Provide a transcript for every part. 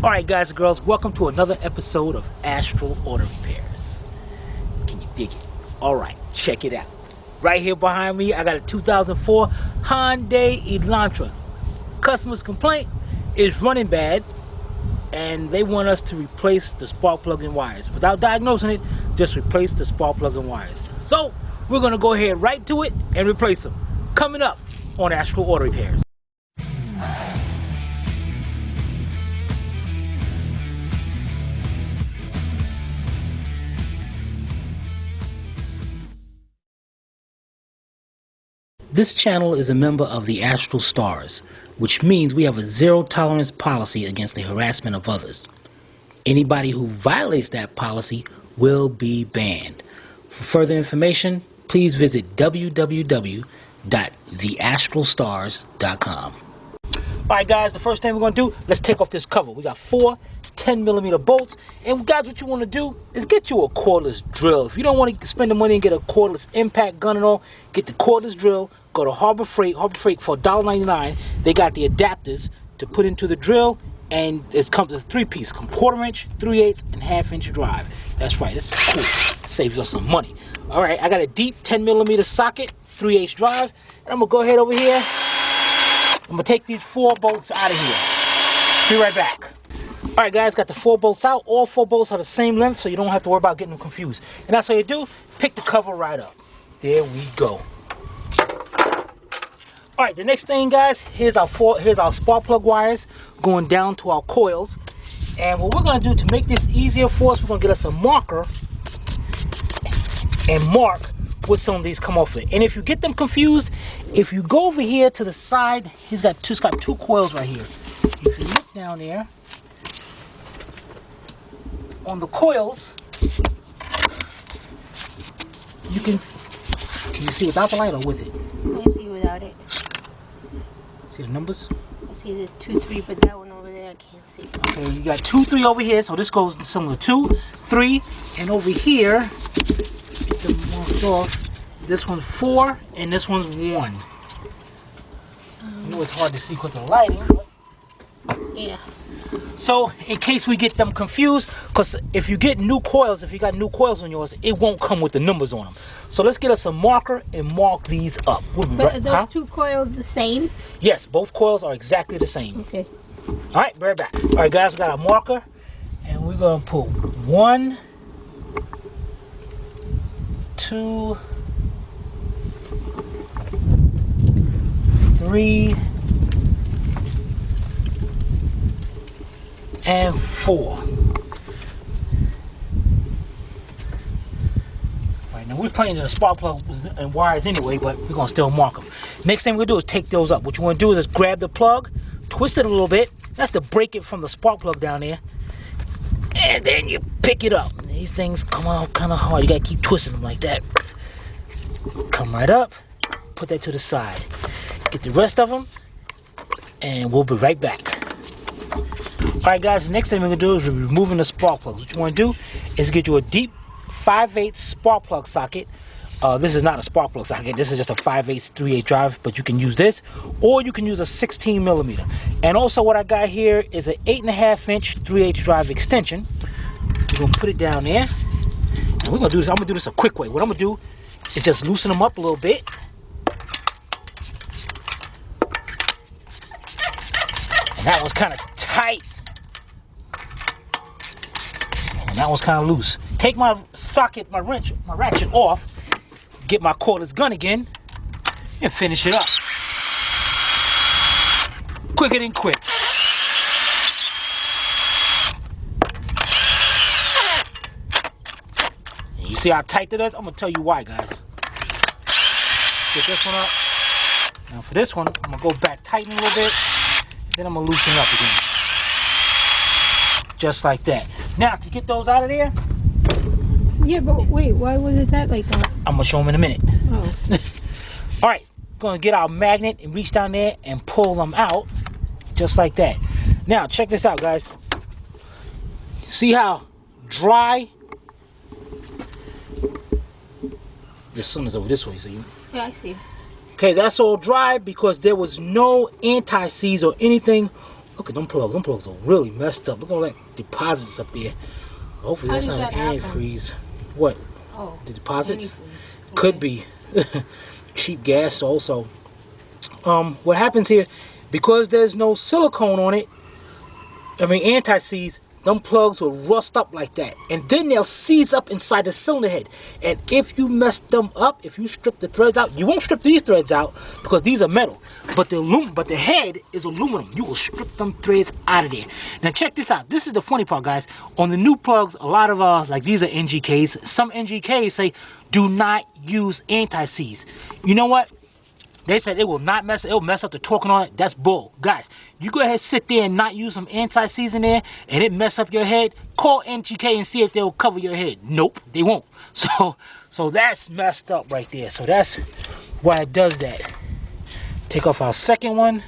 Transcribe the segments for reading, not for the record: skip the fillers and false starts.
Alright guys and girls, welcome to another episode of Astral Auto Repairs. Can you dig it? Alright, check it out. Right here behind me, I got a 2004 Hyundai Elantra. Customer's complaint is running bad and they want us to replace the spark plug and wires. Without diagnosing it, just replace the spark plug and wires. So, we're going to go ahead right to it and replace them. Coming up on Astral Auto Repairs. This channel is a member of the Astral Stars, which means we have a zero-tolerance policy against the harassment of others. Anybody who violates that policy will be banned. For further information, please visit www.theastralstars.com. Alright guys, the first thing we're going to do, let's take off this cover. We got 4 10mm bolts, and guys, what you want to do is get you a cordless drill. If you don't want to spend the money and get a cordless impact gun and all, get the cordless drill. Go to Harbor Freight for $1.99. They got the adapters to put into the drill, and it comes as a 3-piece, 1/4 inch, 3/8, and 1/2 inch drive. That's right, this is cool. Saves us some money. Alright, I got a deep 10mm socket, 3/8 drive, and I'm gonna go ahead over here. I'm gonna take these 4 bolts out of here. Be right back. Alright guys, got the 4 bolts out. All 4 bolts are the same length, so you don't have to worry about getting them confused. And that's how you do, pick the cover right up. There we go. Alright, the next thing guys, here's our spark plug wires going down to our coils. And what we're gonna do to make this easier for us, we're gonna get us a marker and mark where some of these come off it. And if you get them confused, if you go over here to the side, it's got 2 coils right here. If you look down there on the coils, can you see without the light or with it? I see without it. See the numbers? I see the 2, 3, but that one over there I can't see. Okay, you got 2, 3 over here, so this goes to similar 2, 3, and over here, get them marked off. This one's 4, and this one's 1. I know it's hard to see because of the lighting, but yeah. So, in case we get them confused, because if you get new coils, if you got new coils on yours, it won't come with the numbers on them. So let's get us a marker and mark these up. But are those 2 coils the same? Yes, both coils are exactly the same. Okay. Alright, be right back. Alright guys, we got a marker, and we're going to pull 1, 2, 3, and 4. Right, now we're playing the spark plugs and wires anyway, but we're gonna still mark them. Next thing we're gonna do is take those up. What you wanna do is just grab the plug, twist it a little bit. That's to break it from the spark plug down there. And then you pick it up. And these things come out kind of hard. You gotta keep twisting them like that. Come right up, put that to the side. Get the rest of them, and we'll be right back. Alright guys, the next thing we're going to do is we're removing the spark plugs. What you want to do is get you a deep 5/8 spark plug socket. This is not a spark plug socket. This is just a 5/8 3/8 drive, but you can use this, or you can use a 16mm. And also what I got here is an 8.5 inch 3/8 drive extension. We're going to put it down there. And we're going to do this. I'm going to do this a quick way. What I'm going to do is just loosen them up a little bit. And that one's kind of tight. And that one's kind of loose. Take my socket, my wrench, my ratchet off, get my cordless gun again, and finish it up. Quicker than quick. And you see how tight that is? I'm going to tell you why, guys. Get this one up. Now for this one, I'm going to go back, tighten a little bit, then I'm going to loosen it up again. Just like that. Now, to get those out of there. Yeah, but wait, why was it tight like that? I'm going to show them in a minute. Oh. Alright, going to get our magnet and reach down there and pull them out. Just like that. Now, check this out, guys. See how dry? The sun is over this way, so you... Yeah, I see. Okay, that's all dry because there was no anti-seize or anything Look at them plugs. Them plugs are really messed up. Look at all that deposits up there. Hopefully How that's does not that an happen? antifreeze. What? Oh, The deposits? antifreeze. Could Okay. be. Cheap gas also. What happens here, because there's no silicone on it, I mean anti-seize, them plugs will rust up like that. And then they'll seize up inside the cylinder head. And if you mess them up, if you strip the threads out, you won't strip these threads out because these are metal. But the head is aluminum. You will strip them threads out of there. Now check this out. This is the funny part, guys. On the new plugs, a lot of like these are NGKs. Some NGKs say do not use anti-seize. You know what? They said it will not mess. It'll mess up the torque and all that. That's bull, guys. You go ahead, sit there and not use some anti-seize in there, and it mess up your head. Call NGK and see if they'll cover your head. Nope, they won't. So that's messed up right there. So that's why it does that. Take off our second one.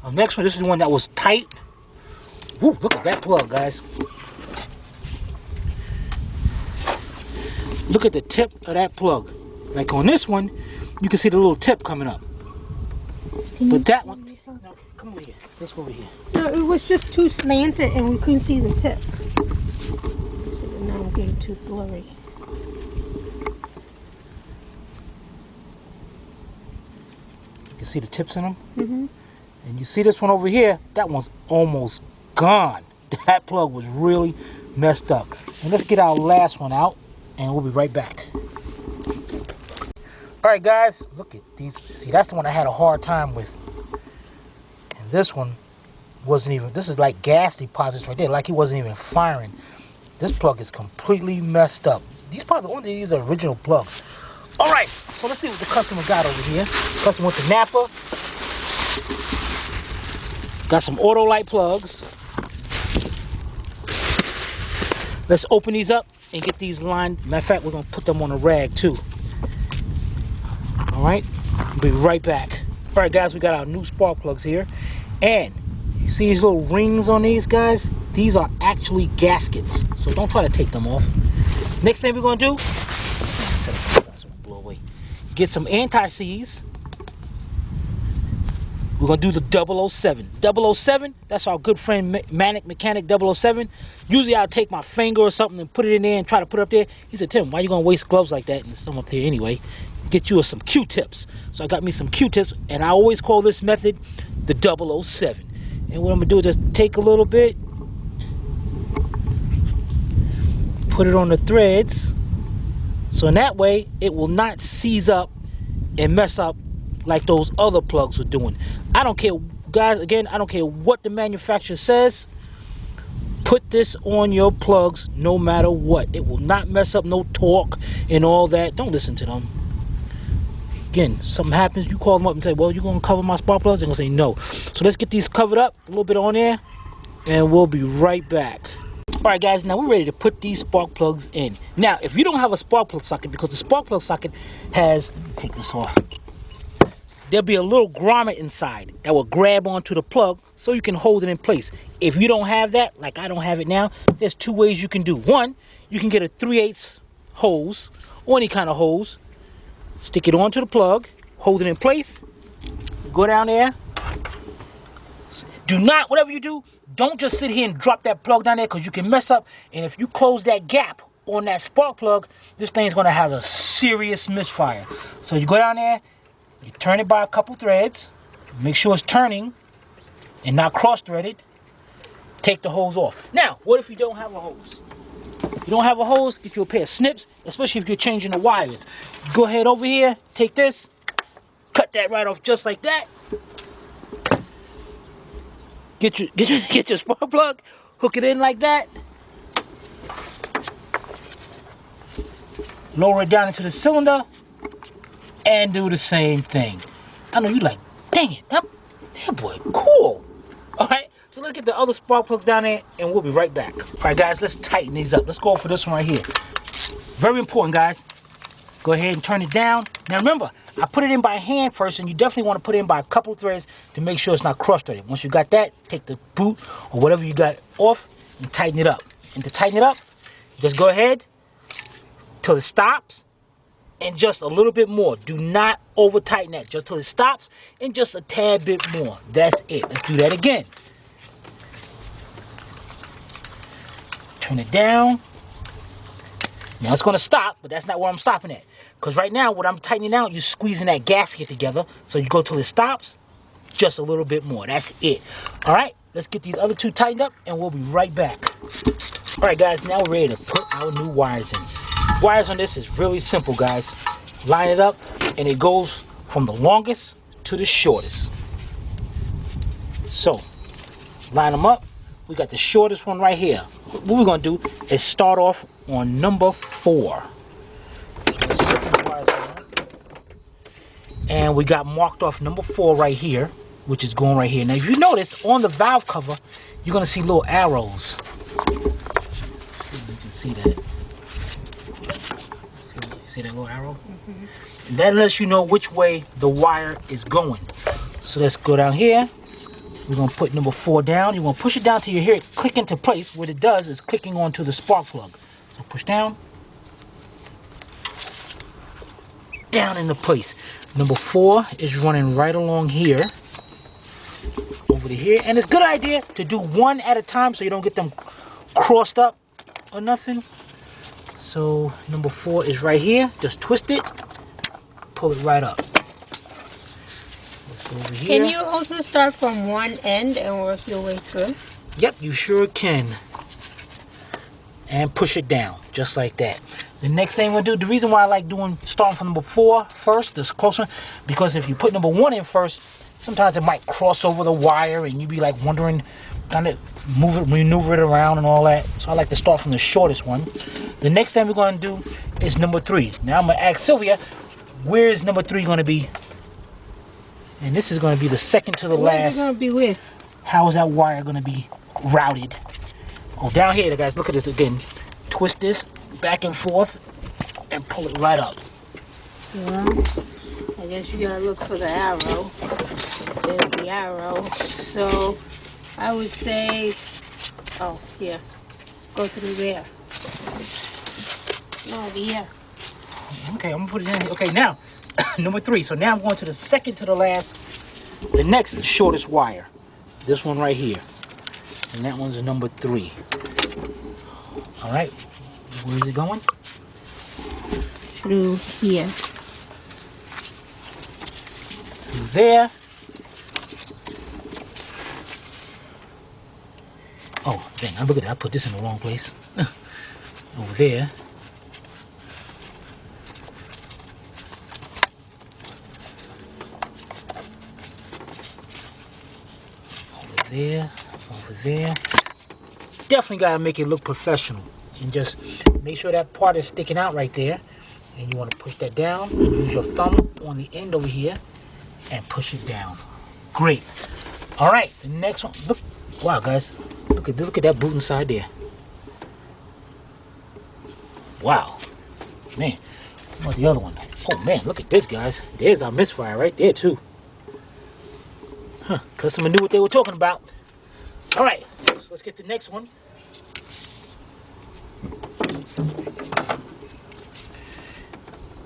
Our next one. This is the one that was tight. Woo, look at that plug, guys. Look at the tip of that plug. Like on this one, you can see the little tip coming up. But that one, no, come over here. Let's go over here. No, it was just too slanted and we couldn't see the tip. So now I'm getting too blurry. You can see the tips in them. Mm-hmm. And you see this one over here, that one's almost gone. That plug was really messed up. And let's get our last one out and we'll be right back. Alright guys, look at these. See, that's the one I had a hard time with. And this one wasn't even, this is like gas deposits right there, like he wasn't even firing. This plug is completely messed up. These probably, one of these are original plugs. Alright, so let's see what the customer got over here. Customer went to Napa. Got some auto light plugs. Let's open these up and get these lined. Matter of fact, we're going to put them on a rag too. Alright, we'll be right back. Alright guys, we got our new spark plugs here. And you see these little rings on these guys? These are actually gaskets. So don't try to take them off. Next thing we're going to do, blow away. Get some anti-seize. We're going to do the 007. 007, that's our good friend Manic Mechanic 007. Usually I'll take my finger or something and put it in there and try to put it up there. He said, Tim, why you going to waste gloves like that? And there's some up there anyway. Get you some Q-tips. So I got me some Q-tips, and I always call this method the 007. And what I'm going to do is just take a little bit, put it on the threads, so in that way it will not seize up and mess up like those other plugs were doing. I don't care, guys, again, I don't care what the manufacturer says. Put this on your plugs no matter what. It will not mess up no torque and all that. Don't listen to them. Again, something happens, you call them up and say, well, you're going to cover my spark plugs? They're going to say no. So let's get these covered up, a little bit on there, and we'll be right back. Alright guys, now we're ready to put these spark plugs in. Now, if you don't have a spark plug socket, because the spark plug socket has, let me take this off, there'll be a little grommet inside that will grab onto the plug so you can hold it in place. If you don't have that, like I don't have it now, there's two ways you can do. One, you can get a 3/8 hose or any kind of hose, stick it onto the plug, hold it in place, go down there. Do not, whatever you do, don't just sit here and drop that plug down there because you can mess up. And if you close that gap on that spark plug, this thing's going to have a serious misfire. So you go down there, you turn it by a couple threads, make sure it's turning and not cross-threaded, take the hose off. Now, what if you don't have a hose? You don't have a hose, get you a pair of snips, especially if you're changing the wires. You go ahead over here, take this, cut that right off just like that. Get your spark plug, hook it in like that. Lower it down into the cylinder and do the same thing. I know you like, dang it, that boy cool. Alright, so let's get the other spark plugs down there and we'll be right back. Alright guys, let's tighten these up. Let's go for this one right here. Very important, guys. Go ahead and turn it down. Now remember, I put it in by hand first, and you definitely want to put it in by a couple threads to make sure it's not cross-threaded. Once you got that, take the boot or whatever you got off and tighten it up. And to tighten it up, just go ahead till it stops and just a little bit more. Do not over tighten that, just till it stops, and just a tad bit more. That's it. Let's do that again. Turn it down. Now it's going to stop, but that's not where I'm stopping at. Because right now, what I'm tightening out, you're squeezing that gasket together. So you go till it stops, just a little bit more. That's it. All right, let's get these other two tightened up, and we'll be right back. All right, guys, now we're ready to put our new wires in. Wires on this is really simple, guys. Line it up, and it goes from the longest to the shortest. So, line them up. We got the shortest one right here. What we're going to do is start off on number 4. And we got marked off number 4 right here, which is going right here. Now, if you notice, on the valve cover, you're going to see little arrows. You can see that. See that little arrow? Mm-hmm. And that lets you know which way the wire is going. So let's go down here. We're going to put number 4 down. You're going to push it down till you hear it click into place. What it does is clicking onto the spark plug. So push down. Down into place. Number 4 is running right along here. Over to here. And it's a good idea to do one at a time so you don't get them crossed up or nothing. So number 4 is right here. Just twist it. Pull it right up. Over here. Can you also start from one end and work your way through? Yep, you sure can. And push it down, just like that. The next thing we'll do, the reason why I like starting from number 4 first, this close one, because if you put number 1 in first, sometimes it might cross over the wire and you be like wondering, kind of maneuver it around and all that. So I like to start from the shortest one. The next thing we're going to do is number 3. Now I'm going to ask Sylvia, where is number 3 going to be? And this is going to be the second to the last. Where's it going to be with? How is that wire going to be routed? Oh, down here, guys, look at this again. Twist this back and forth and pull it right up. Yeah. I guess you got to look for the arrow. There's the arrow. So I would say, oh, here. Go through there. No, over here. Okay, I'm going to put it in here. Okay, now. Number 3. So now I'm going to the second to the last, the next shortest wire. This one right here. And that one's number 3. All right. Where is it going? Through here. Through there. Oh, dang. Look at that. I put this in the wrong place. Over there. There, over there. Definitely gotta make it look professional, and just make sure that part is sticking out right there. And you want to push that down and use your thumb on the end over here and push it down. Great. All right, the next one. Look, wow, guys, look at that boot inside there. Wow, man. What about the other one? Oh man, look at this, guys. There's our misfire right there too. Huh, customer knew what they were talking about. All right, so let's get the next one.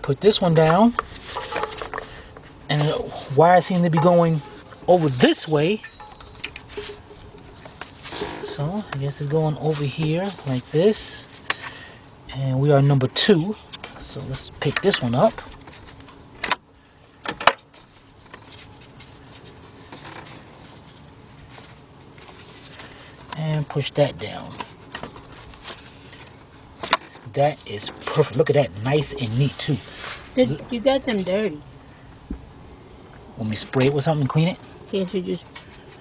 Put this one down. And the wire seems to be going over this way. So I guess it's going over here like this. And we are number 2. So let's pick this one up. And push that down. That is perfect. Look at that, nice and neat too. You got them dirty. Want me to spray it with something and clean it? Can't you just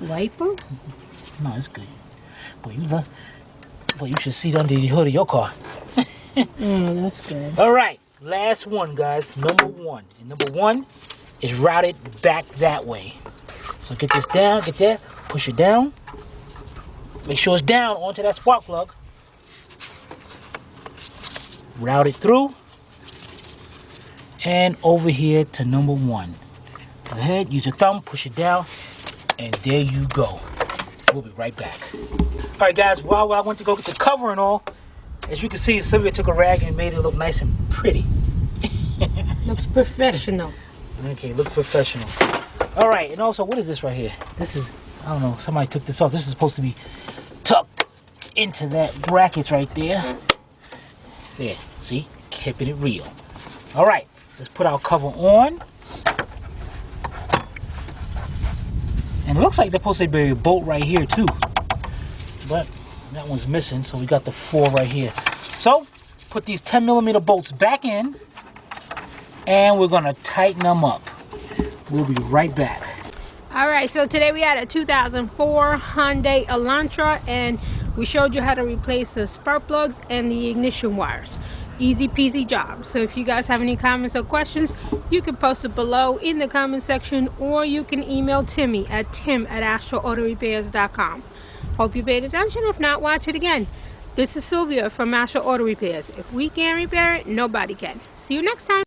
wipe them? No, it's good. Boy, you should see under the hood of your car. That's good. All right, last one, guys. Number 1. And number 1 is routed back that way. So get this down, get that, push it down. Make sure it's down onto that spark plug. Route it through. And over here to number 1. Go ahead, use your thumb, push it down, and there you go. We'll be right back. All right, guys, while I went to go get the cover and all, as you can see, Sylvia took a rag and made it look nice and pretty. Looks professional. Okay, look professional. All right, and also, what is this right here? This is, I don't know, somebody took this off. This is supposed to be tucked into that bracket right there. There, see? Keeping it real. All right, let's put our cover on. And it looks like there's supposed to be a bolt right here too. But that one's missing, so we got the 4 right here. So, put these 10mm bolts back in, and we're gonna tighten them up. We'll be right back. Alright, so today we had a 2004 Hyundai Elantra, and we showed you how to replace the spark plugs and the ignition wires. Easy peasy job. So if you guys have any comments or questions, you can post it below in the comment section, or you can email Timmy at tim@astralautorepairs.com. Hope you paid attention. If not, watch it again. This is Sylvia from Astral Auto Repairs. If we can't repair it, nobody can. See you next time.